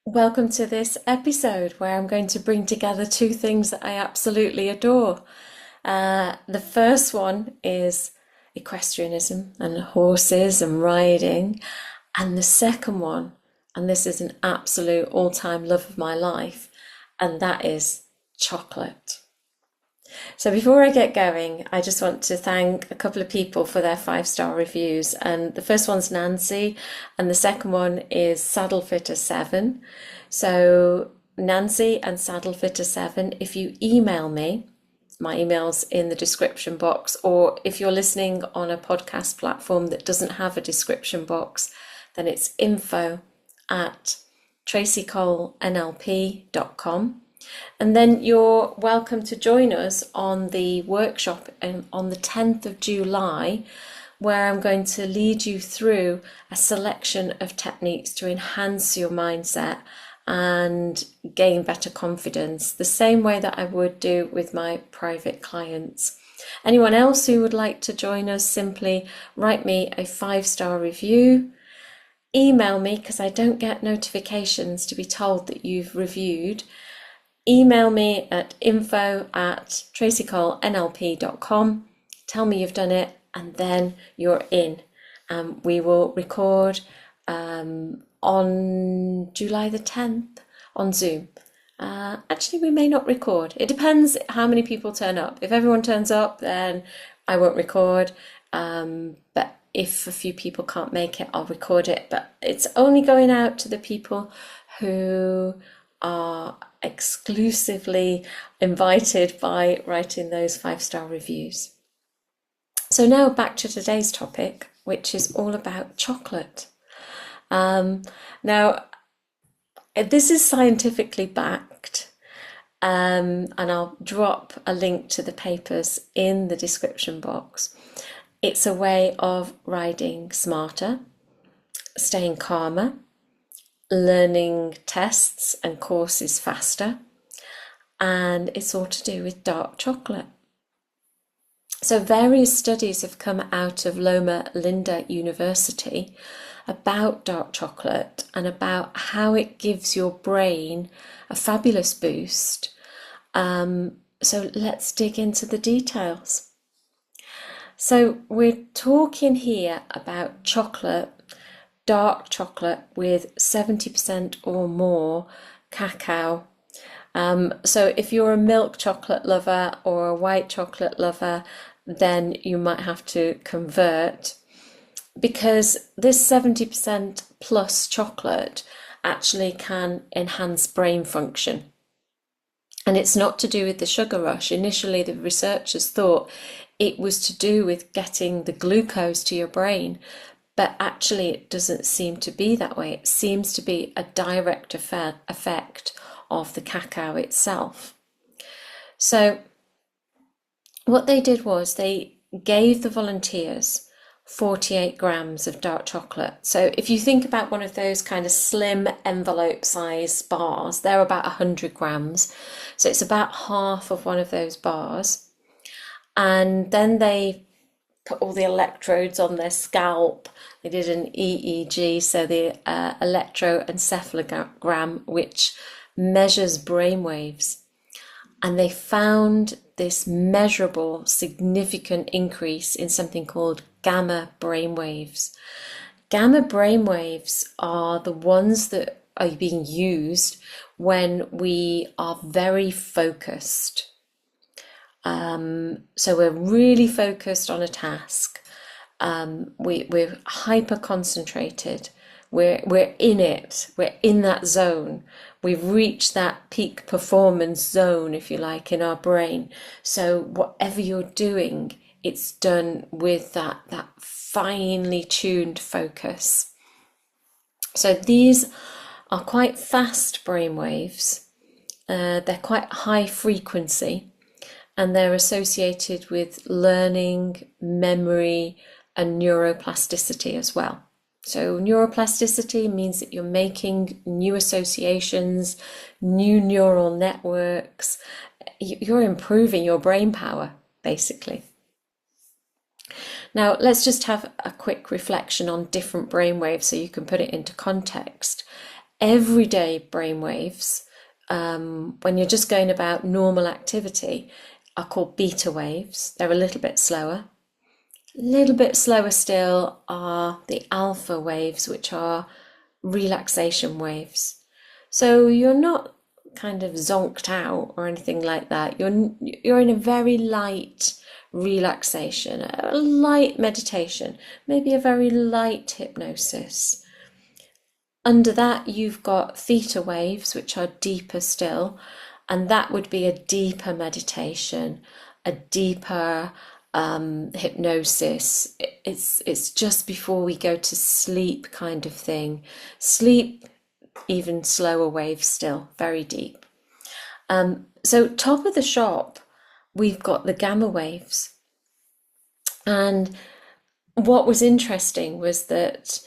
Welcome to this episode where I'm going to bring together two things that I absolutely adore. The first one is equestrianism and horses and riding. And the second one, and this is an absolute all-time love of my life, and that is chocolate. So before I get going, I just want to thank a couple of people for their 5-star reviews. And the first one's Nancy, and the second one is Saddlefitter7. So Nancy and Saddlefitter7, if you email me, my email's in the description box, or if you're listening on a podcast platform that doesn't have a description box, then it's info@tracycolenlp.com. And then you're welcome to join us on the workshop on the 10th of July, where I'm going to lead you through a selection of techniques to enhance your mindset and gain better confidence, the same way that I would do with my private clients. Anyone else who would like to join us, simply write me a 5-star review. Email me, because I don't get notifications to be told that you've reviewed. Email me at info@tracycolenlp.com. Tell me you've done it, and then you're in. We will record on July the 10th on Zoom. Actually, we may not record. It depends how many people turn up. If everyone turns up, then I won't record. But if a few people can't make it, I'll record it. But it's only going out to the people who are exclusively invited by writing those 5-star reviews. So now back to today's topic, which is all about chocolate. Now, this is scientifically backed, and I'll drop a link to the papers in the description box. It's a way of riding smarter, staying calmer, learning tests and courses faster, and it's all to do with dark chocolate. So various studies have come out of Loma Linda University about dark chocolate and about how it gives your brain a fabulous boost. So let's dig into the details. So we're talking here about chocolate, dark chocolate with 70% or more cacao. So if you're a milk chocolate lover or a white chocolate lover, then you might have to convert, because this 70% plus chocolate actually can enhance brain function. And it's not to do with the sugar rush. Initially, the researchers thought it was to do with getting the glucose to your brain, but actually it doesn't seem to be that way. It seems to be a direct effect of the cacao itself. So what they did was they gave the volunteers 48 grams of dark chocolate. So if you think about one of those kind of slim envelope size bars, they're about 100 grams. So it's about half of one of those bars. And then they put all the electrodes on their scalp. They did an EEG, so the electroencephalogram, which measures brainwaves. And they found this measurable, significant increase in something called gamma brainwaves. Gamma brainwaves are the ones that are being used when we are very focused. So we're really focused on a task. We're hyper concentrated. We're in it. We're in that zone. We've reached that peak performance zone, if you like, in our brain. So whatever you're doing, it's done with that finely tuned focus. So these are quite fast brainwaves. They're quite high frequency, and they're associated with learning, memory, and neuroplasticity as well. So neuroplasticity means that you're making new associations, new neural networks. You're improving your brain power, basically. Now, let's just have a quick reflection on different brainwaves so you can put it into context. Everyday brainwaves, when you're just going about normal activity, are called beta waves. They're a little bit slower. A little bit slower still are the alpha waves, which are relaxation waves. So you're not kind of zonked out or anything like that. You're in a very light relaxation, a light meditation, maybe a very light hypnosis. Under that, you've got theta waves, which are deeper still, and that would be a deeper meditation, a deeper hypnosis. It's just before we go to sleep kind of thing. Sleep, even slower waves still, very deep. So top of the shop, we've got the gamma waves. And what was interesting was that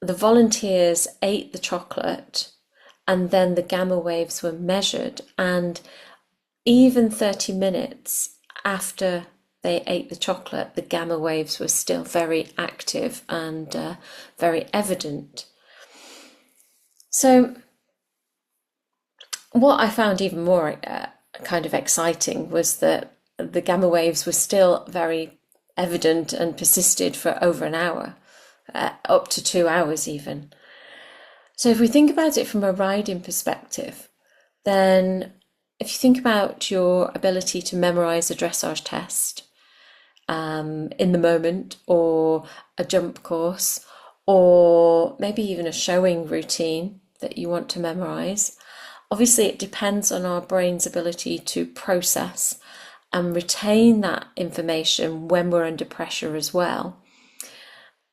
the volunteers ate the chocolate and then the gamma waves were measured, and even 30 minutes after they ate the chocolate, the gamma waves were still very active and very evident. So what I found even more kind of exciting was that the gamma waves were still very evident and persisted for over an hour, up to 2 hours even. So if we think about it from a riding perspective, then if you think about your ability to memorize a dressage test in the moment, or a jump course, or maybe even a showing routine that you want to memorize, obviously it depends on our brain's ability to process and retain that information when we're under pressure as well.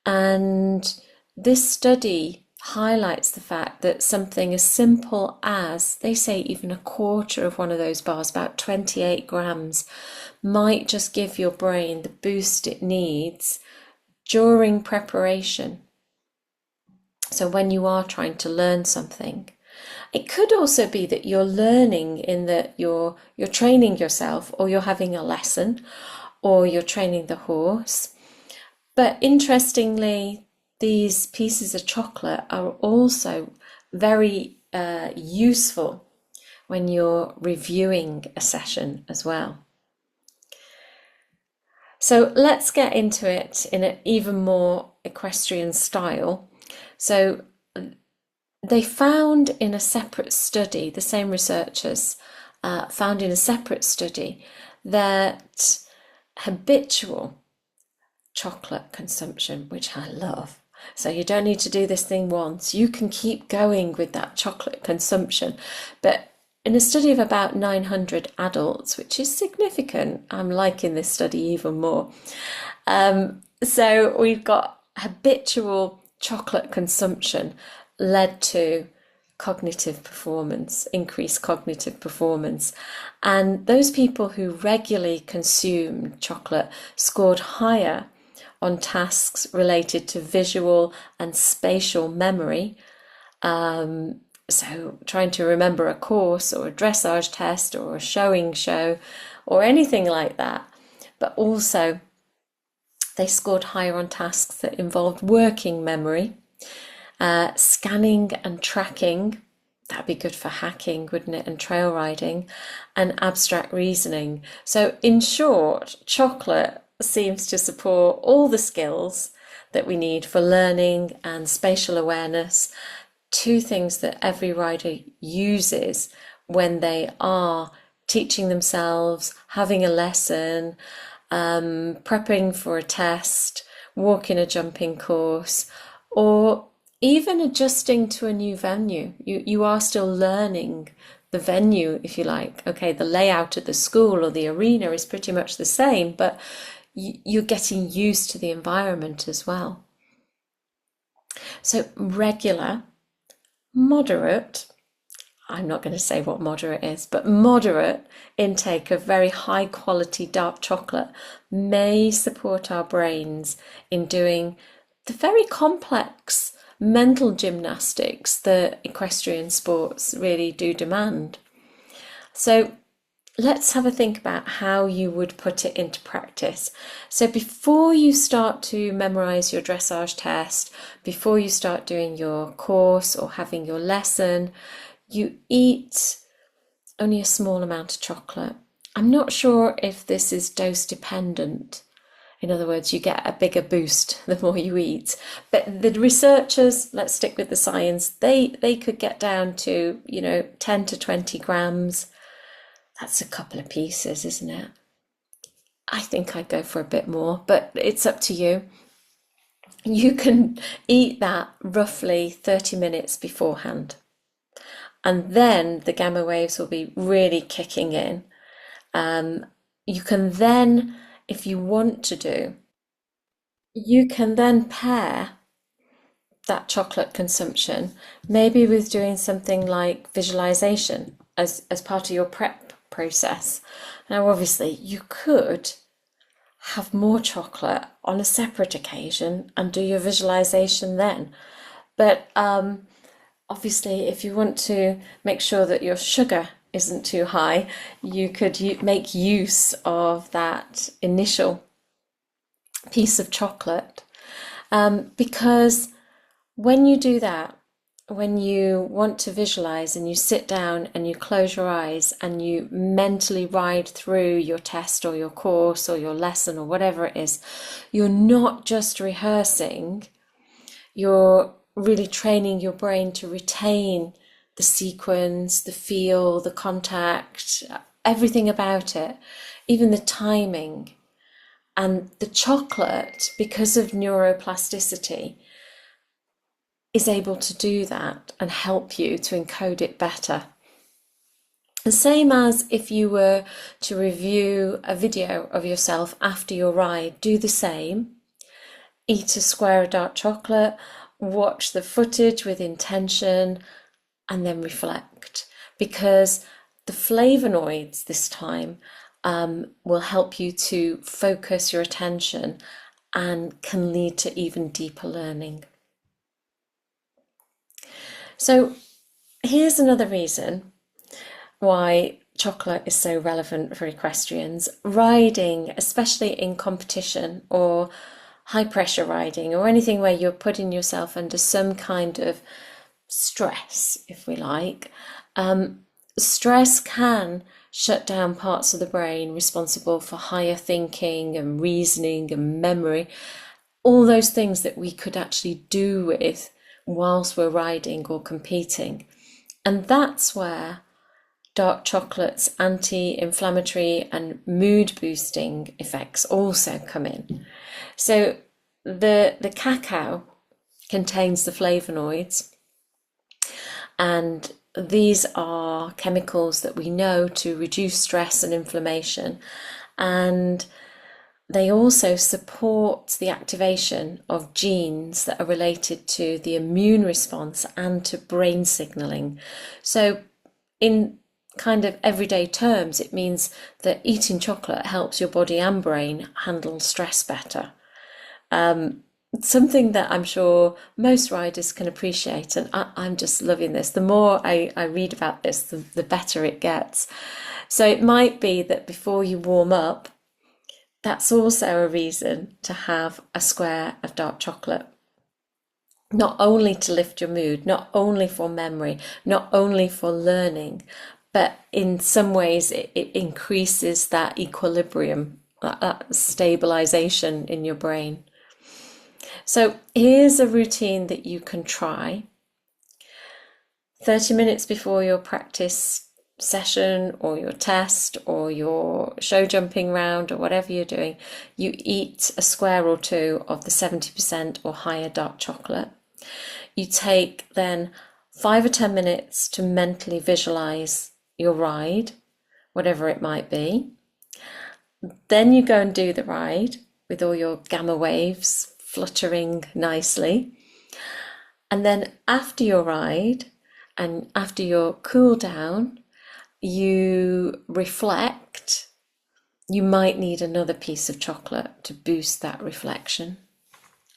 And this study highlights the fact that something as simple as, they say, even a quarter of one of those bars, about 28 grams, might just give your brain the boost it needs during preparation. So when you are trying to learn something, it could also be that you're learning in that you're training yourself, or you're having a lesson, or you're training the horse. But interestingly, these pieces of chocolate are also very useful when you're reviewing a session as well. So let's get into it in an even more equestrian style. So they found in a separate study, the same researchers found in a separate study, that habitual chocolate consumption, which I love. So you don't need to do this thing once. You can keep going with that chocolate consumption. But in a study of about 900 adults, which is significant, I'm liking this study even more. So we've got habitual chocolate consumption led to cognitive performance, increased cognitive performance. And those people who regularly consume chocolate scored higher on tasks related to visual and spatial memory. So trying to remember a course or a dressage test or a showing show or anything like that. But also they scored higher on tasks that involved working memory, scanning and tracking. That'd be good for hacking, wouldn't it? And trail riding, and abstract reasoning. So in short, chocolate seems to support all the skills that we need for learning and spatial awareness, two things that every rider uses when they are teaching themselves, having a lesson, prepping for a test, walking a jumping course, or even adjusting to a new venue. You are still learning the venue, if you like. Okay, the layout of the school or the arena is pretty much the same, but you're getting used to the environment as well. So regular, moderate, I'm not going to say what moderate is, but moderate intake of very high quality dark chocolate may support our brains in doing the very complex mental gymnastics that equestrian sports really do demand. So let's have a think about how you would put it into practice. So before you start to memorize your dressage test, before you start doing your course or having your lesson, you eat only a small amount of chocolate. I'm not sure if this is dose dependent. In other words, you get a bigger boost the more you eat. But the researchers, let's stick with the science, they could get down to, 10 to 20 grams. That's a couple of pieces, isn't it? I think I'd go for a bit more, but it's up to you. You can eat that roughly 30 minutes beforehand. And then the gamma waves will be really kicking in. You can then, if you want to do, you can then pair that chocolate consumption, maybe with doing something like visualization as part of your prep process. Now, obviously, you could have more chocolate on a separate occasion and do your visualization then. But obviously, if you want to make sure that your sugar isn't too high, you could make use of that initial piece of chocolate, because when you do that, when you want to visualize and you sit down and you close your eyes and you mentally ride through your test or your course or your lesson or whatever it is, you're not just rehearsing, you're really training your brain to retain the sequence, the feel, the contact, everything about it, even the timing. And the chocolate, because of neuroplasticity, is able to do that and help you to encode it better. The same as if you were to review a video of yourself after your ride, do the same. Eat a square of dark chocolate, watch the footage with intention, and then reflect. Because the flavonoids this time will help you to focus your attention and can lead to even deeper learning. So here's another reason why chocolate is so relevant for equestrians. Riding, especially in competition or high pressure riding or anything where you're putting yourself under some kind of stress, if we like, stress can shut down parts of the brain responsible for higher thinking and reasoning and memory, all those things that we could actually do with whilst we're riding or competing. And that's where dark chocolate's anti-inflammatory and mood boosting effects also come in. So the cacao contains the flavonoids, and these are chemicals that we know to reduce stress and inflammation, and they also support the activation of genes that are related to the immune response and to brain signaling. So in kind of everyday terms, it means that eating chocolate helps your body and brain handle stress better. Something that I'm sure most riders can appreciate, and I'm just loving this. The more I read about this, the better it gets. So it might be that before you warm up, that's also a reason to have a square of dark chocolate. Not only to lift your mood, not only for memory, not only for learning, but in some ways it increases that equilibrium, that stabilization in your brain. So here's a routine that you can try. 30 minutes before your practice session or your test or your show jumping round or whatever you're doing, you eat a square or two of the 70% or higher dark chocolate. You take then 5 or 10 minutes to mentally visualize your ride, whatever it might be. Then you go and do the ride with all your gamma waves fluttering nicely. And then after your ride and after your cool down, you reflect. You might need another piece of chocolate to boost that reflection.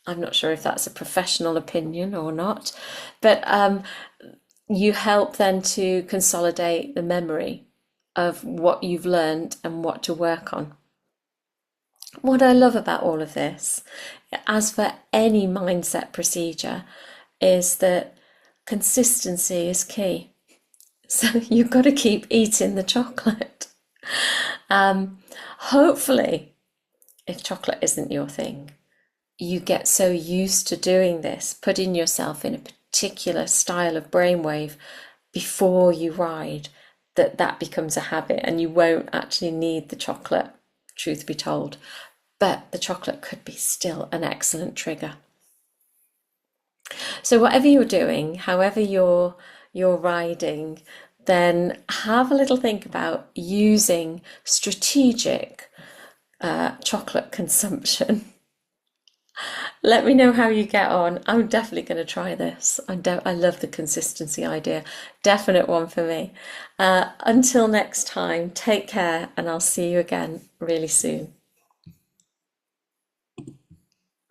I'm not sure if that's a professional opinion or not, but you help then to consolidate the memory of what you've learned and what to work on. What I love about all of this, as for any mindset procedure, is that consistency is key. So you've got to keep eating the chocolate. Hopefully, if chocolate isn't your thing, you get so used to doing this, putting yourself in a particular style of brainwave before you ride, that that becomes a habit and you won't actually need the chocolate, truth be told. But the chocolate could be still an excellent trigger. So whatever you're doing, however you're riding, then have a little think about using strategic chocolate consumption. Let me know how you get on. I'm definitely going to try this. I love the consistency idea. Definite one for me. Until next time, take care, and I'll see you again really soon.